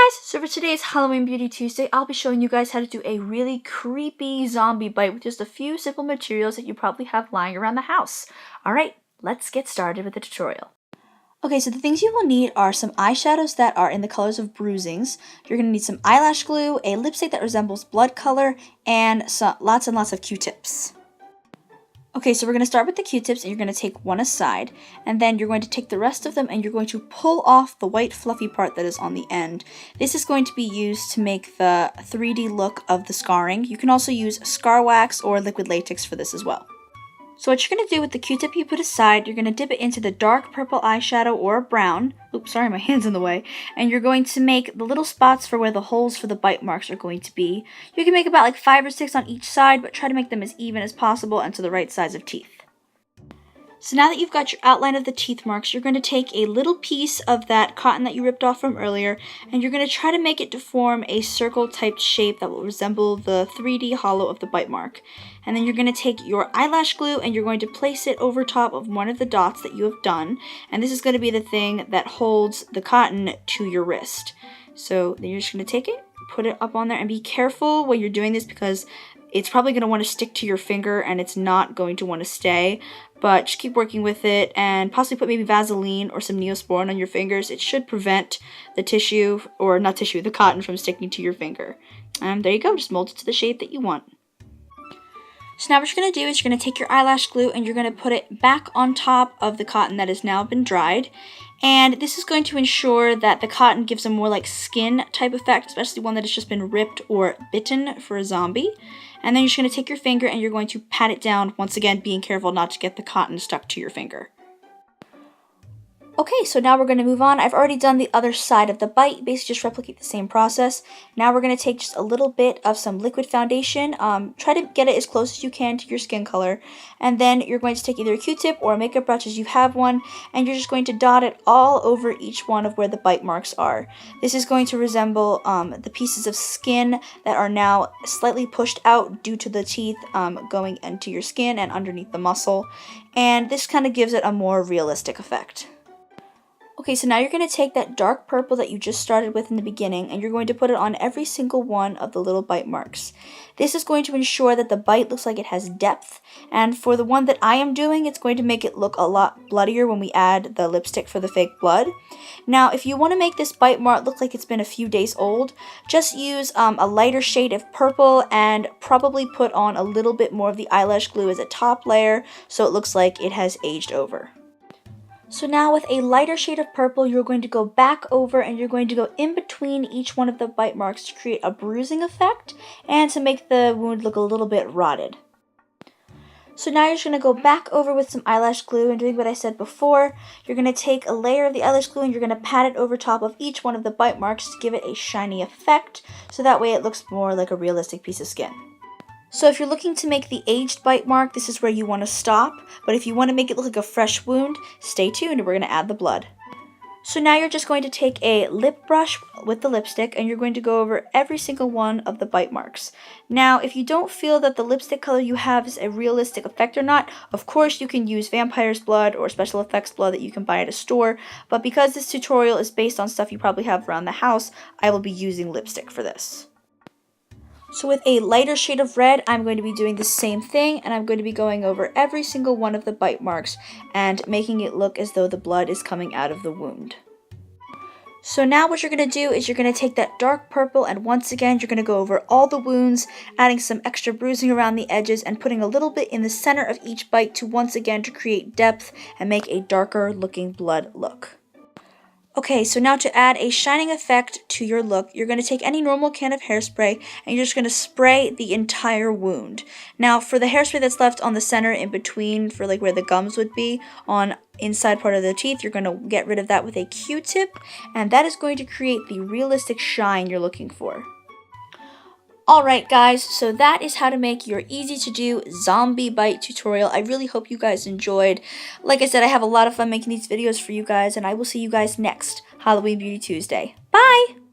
guys, so for today's Halloween Beauty Tuesday, I'll be showing you guys how to do a really creepy zombie bite with just a few simple materials that you probably have lying around the house. Alright, let's get started with the tutorial. Okay, so the things you will need are some eyeshadows that are in the colors of bruisings. You're going to need some eyelash glue, a lipstick that resembles blood color, and lots of Q-tips. Okay, so we're going to start with the Q-tips, and you're going to take one aside, and then you're going to take the rest of them and you're going to pull off the white fluffy part that is on the end. This is going to be used to make the 3D look of the scarring. You can also use scar wax or liquid latex for this as well. So what you're going to do with the Q-tip you put aside, you're going to dip it into the dark purple eyeshadow or brown. Oops, sorry, my hand's in the way. And you're going to make the little spots for where the holes for the bite marks are going to be. You can make about like 5 or 6 on each side, but try to make them as even as possible and to the right size of teeth. So now that you've got your outline of the teeth marks, you're going to take a little piece of that cotton that you ripped off from earlier, and you're going to try to make it to form a circle-type shape that will resemble the 3D hollow of the bite mark. And then you're going to take your eyelash glue and you're going to place it over top of one of the dots that you have done. And this is going to be the thing that holds the cotton to your wrist. So then you're just going to take it, put it up on there, and be careful when you're doing this because it's probably going to want to stick to your finger and it's not going to want to stay. But just keep working with it and possibly put maybe Vaseline or some Neosporin on your fingers. It should prevent the tissue, or not tissue, the cotton from sticking to your finger. And there you go, just mold it to the shape that you want. So now what you're going to do is you're going to take your eyelash glue and you're going to put it back on top of the cotton that has now been dried. And this is going to ensure that the cotton gives a more like skin type effect, especially one that has just been ripped or bitten for a zombie. And then you're just going to take your finger and you're going to pat it down, once again being careful not to get the cotton stuck to your finger. Okay, so now we're going to move on. I've already done the other side of the bite, basically just replicate the same process. Now we're going to take just a little bit of some liquid foundation, try to get it as close as you can to your skin color, and then you're going to take either a Q-tip or a makeup brush as you have one, and you're just going to dot it all over each one of where the bite marks are. This is going to resemble the pieces of skin that are now slightly pushed out due to the teeth going into your skin and underneath the muscle, and this kind of gives it a more realistic effect. Okay, so now you're going to take that dark purple that you just started with in the beginning and you're going to put it on every single one of the little bite marks. This is going to ensure that the bite looks like it has depth, and for the one that I am doing, it's going to make it look a lot bloodier when we add the lipstick for the fake blood. Now, if you want to make this bite mark look like it's been a few days old, just use a lighter shade of purple and probably put on a little bit more of the eyelash glue as a top layer so it looks like it has aged over. So now with a lighter shade of purple, you're going to go back over and you're going to go in between each one of the bite marks to create a bruising effect and to make the wound look a little bit rotted. So now you're just going to go back over with some eyelash glue and doing what I said before. You're going to take a layer of the eyelash glue and you're going to pat it over top of each one of the bite marks to give it a shiny effect, so that way it looks more like a realistic piece of skin. So if you're looking to make the aged bite mark, this is where you want to stop. But if you want to make it look like a fresh wound, stay tuned and we're going to add the blood. So now you're just going to take a lip brush with the lipstick and you're going to go over every single one of the bite marks. Now, if you don't feel that the lipstick color you have is a realistic effect or not, of course you can use vampire's blood or special effects blood that you can buy at a store. But because this tutorial is based on stuff you probably have around the house, I will be using lipstick for this. So with a lighter shade of red, I'm going to be doing the same thing, and I'm going to be going over every single one of the bite marks and making it look as though the blood is coming out of the wound. So now what you're going to do is you're going to take that dark purple and once again you're going to go over all the wounds, adding some extra bruising around the edges and putting a little bit in the center of each bite to once again to create depth and make a darker looking blood look. Okay, so now to add a shining effect to your look, you're going to take any normal can of hairspray and you're just going to spray the entire wound. Now, for the hairspray that's left on the center in between, for like where the gums would be on inside part of the teeth, you're going to get rid of that with a Q-tip, and that is going to create the realistic shine you're looking for. Alright guys, so that is how to make your easy to do zombie bite tutorial. I really hope you guys enjoyed. Like I said, I have a lot of fun making these videos for you guys, and I will see you guys next Halloween Beauty Tuesday. Bye!